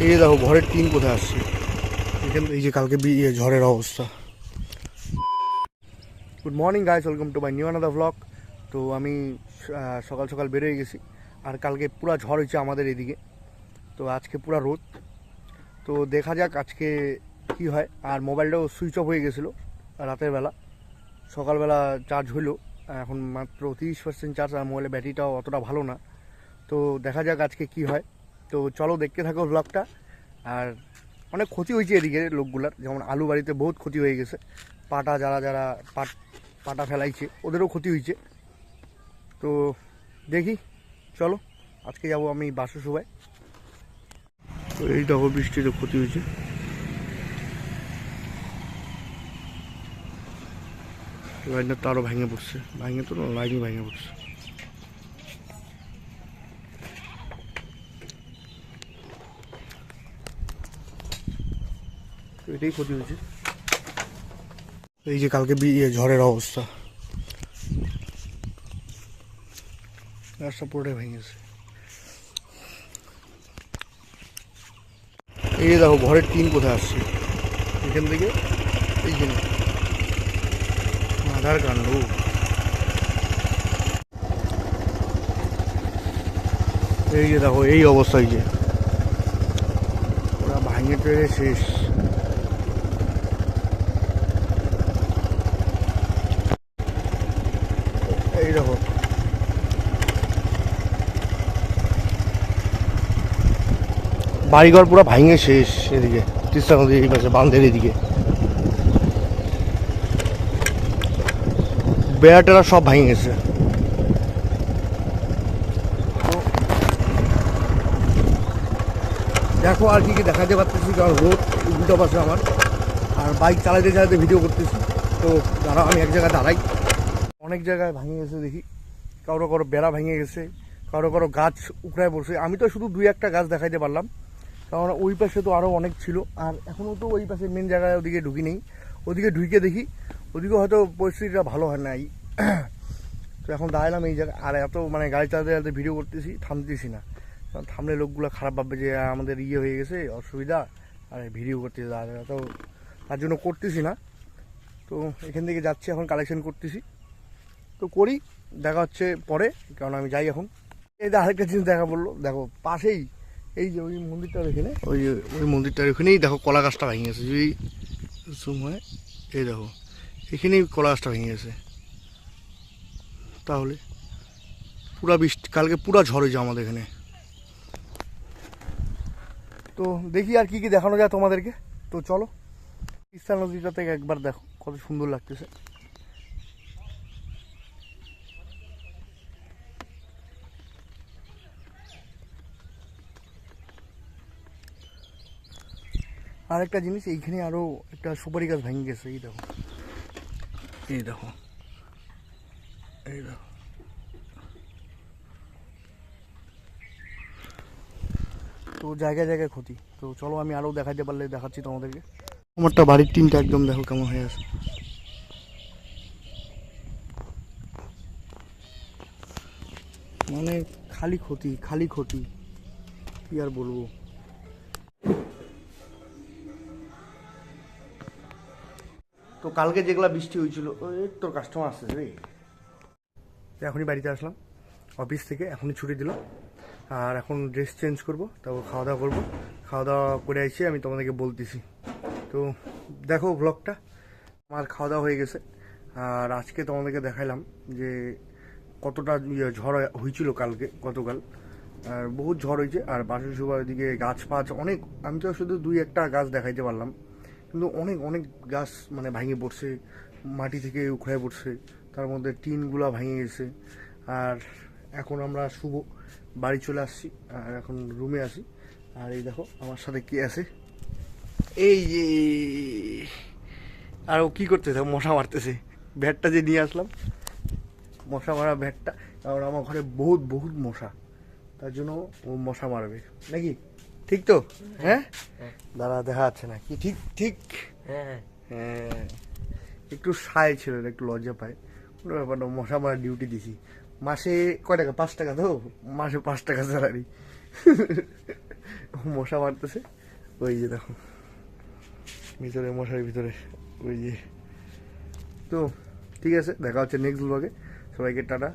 এই দেখো ঘরের টিন কোথায় আসছে এখানে। এই যে কালকে ঝড়ের অবস্থা। Good morning guys, welcome to my new another blog. তো আমি সকাল সকাল বেরোয় গেছি। আর কালকে পুরা ঝড় হয়েছে আমাদের এদিকে, তো আজকে পুরা রোদ। তো দেখা যাক আজকে কি হয়। আর মোবাইলটাও সুইচ অফ হয়ে গেছিলো রাতের বেলা, সকালবেলা চার্জ হইলো, এখন মাত্র 30% চার্জ। আর মোবাইলের ব্যাটারিটাও অতটা ভালো না। তো দেখা যাক আজকে কি হয়। তো চলো দেখতে থাকো ব্লগটা। আর অনেক ক্ষতি হয়েছে এদিকে লোকগুলার, যেমন আলু বাড়িতে বহুত ক্ষতি হয়ে গেছে। পাটা যারা পাটা ফেলাইছে ওদেরও ক্ষতি হয়েছে। তো দেখি, চলো আজকে যাব আমি বাসু সবাই। তো এই দেখো বৃষ্টিতে ক্ষতি হয়েছে। লাইনটা তো আরও ভেঙে পড়ছে, ভেঙে তো না, লাইনই ভেঙে পড়ছে। তো এটাই ক্ষতি হয়েছে। এই যে কালকে ঝড়ের অবস্থা, রাস্তা পুরোটাই ভেঙে গেছে। এই যে দেখো ঘরের টিন কোথায় আসছে এখান থেকে। এই যে আধার কাণ্ড। এই যে দেখো এই অবস্থায় যে ওরা ভাঙে টেরে শেষ। এই দেখো বাড়িঘর পুরো ভাঙে শেষ। এদিকে তিস্তা নদী এই পাশে বাঁধের এদিকে বেড়া টেরা সব ভাঙে গেছে। দেখো আর কি কি দেখাতে পারতেছি, কারণ রোড উল্টো পাশে আমার, আর বাইক চালাতে চালাতে ভিডিও করতেছি। তো দাঁড়াও আমি এক জায়গায় দাঁড়াই। অনেক জায়গায় ভাঙে গেছে দেখি, কারো কারো বেড়া ভেঙে গেছে, কারো কারো গাছ উকড়ায় পড়ছে। আমি তো শুধু 2-1টা গাছ দেখাইতে পারলাম, কারণ ওই পাশে তো আরও অনেক ছিল। আর এখনও তো ওই পাশে মেন জায়গায় ওদিকে ঢুকি নেই, ওদিকে ঢুকে দেখি ওদিকে হয়তো পরিস্থিতিটা ভালো হয় নাই। তো এখন দাঁড়ালাম এই জায়গায়। আর এত মানে গাড়ি চালাতে চালাতে ভিডিও করতেছি, থামতেছি না, কারণ থামলে লোকগুলো খারাপ ভাববে যে আমাদের হয়ে গেছে অসুবিধা, আর ভিডিও করতেছি। আর তো তার জন্য করতেছি না। তো এখান থেকে যাচ্ছি এখন, কালেকশন করতেছি। তো করি, দেখা হচ্ছে পরে, কারণ আমি যাই এখন। এই যে আরেকটা জিনিস দেখা বললো, দেখো পাশেই এই যে ওই মন্দিরটার এখানে, ওই মন্দিরটার ওখানেই দেখো কলা গাছটা ভেঙে গেছে। যদি জুম হয়, এই দেখো এখানেই কলা গাছটা ভেঙে গেছে। তাহলে পুরা বৃষ্টি কালকে পুরা ঝড় হয়েছে আমাদের এখানে। তো দেখি আর কি কি দেখানো যায় তোমাদেরকে। তো চলো তিস্তা নদীটা থেকে একবার দেখো কত সুন্দর লাগতেছে। আর একটা জিনিস, এইখানে আরো একটা সুপারি গাছ ভেঙে গেছে। এই দেখো, এই দেখো, এই দেখো। তো জায়গায় জায়গায় ক্ষতি। তো চলো আমি আরও দেখাতে পারলে দেখাচ্ছি তোমাদেরকে। আমারটা বাড়ির টিনটা একদম দেখো কেমন হয়ে আছে। মানে খালি ক্ষতি, খালি ক্ষতি, কি আর বলবো। তো কালকে যেগুলা বৃষ্টি হয়েছিল, তোর কাস্টমার আসছে রে। এখনই বাড়িতে আসলাম অফিস থেকে, এখনই ছুটি দিল। আর এখন ড্রেস চেঞ্জ করবো, তারপর খাওয়া দাওয়া করবো। খাওয়া দাওয়া করে এসে আমি তোমাদেরকে বলতেছি। তো দেখো ব্লগটা। আমার খাওয়া দাওয়া হয়ে গেছে। আর আজকে তোমাদেরকে দেখাইলাম যে কতটা ঝড় হয়েছিল কালকে, গতকাল। আর বহুত ঝড় হয়েছে। আর বাসুর সুবার দিকে গাছ ফাছ অনেক, আমি তো শুধু 2-1টা গাছ দেখাইতে পারলাম, কিন্তু অনেক অনেক গাছ মানে ভেঙে পড়ছে, মাটি থেকে উখড়ে পড়ছে। তার মধ্যে টিনগুলা ভেঙে গেছে। আর এখন আমরা শুভ বাড়ি চলে আসছি, আর এখন রুমে আসি। আর এই দেখো আমার সাথে কে আছে, এই যে। আর ও কী করতেছে, মশা মারতেছে। ব্যাটটা যে নিয়ে আসলাম, মশা মারা ব্যাটটা, কারণ আমার ঘরে বহুত বহুত মশা, তার জন্য ও মশা মারবে নাকি। ঠিক তো? হ্যাঁ, দাঁড়া দেখা যাচ্ছে না কি, ঠিক ঠিক। হ্যাঁ, একটু সায় ছিল, একটু লজ্জা পায়, কোনো ব্যাপার না। মশা মারার ডিউটি দিছি। মাসে কয় টাকা? 5 টাকা। তো মাসে 5 টাকা স্যালারি। মশা মারতেছে, ওই যে দেখো ভিতরে মশারির ভিতরে, ওই যে। তো ঠিক আছে, দেখা হচ্ছে নেক্সট ব্লগে। সবাইকে টাটা।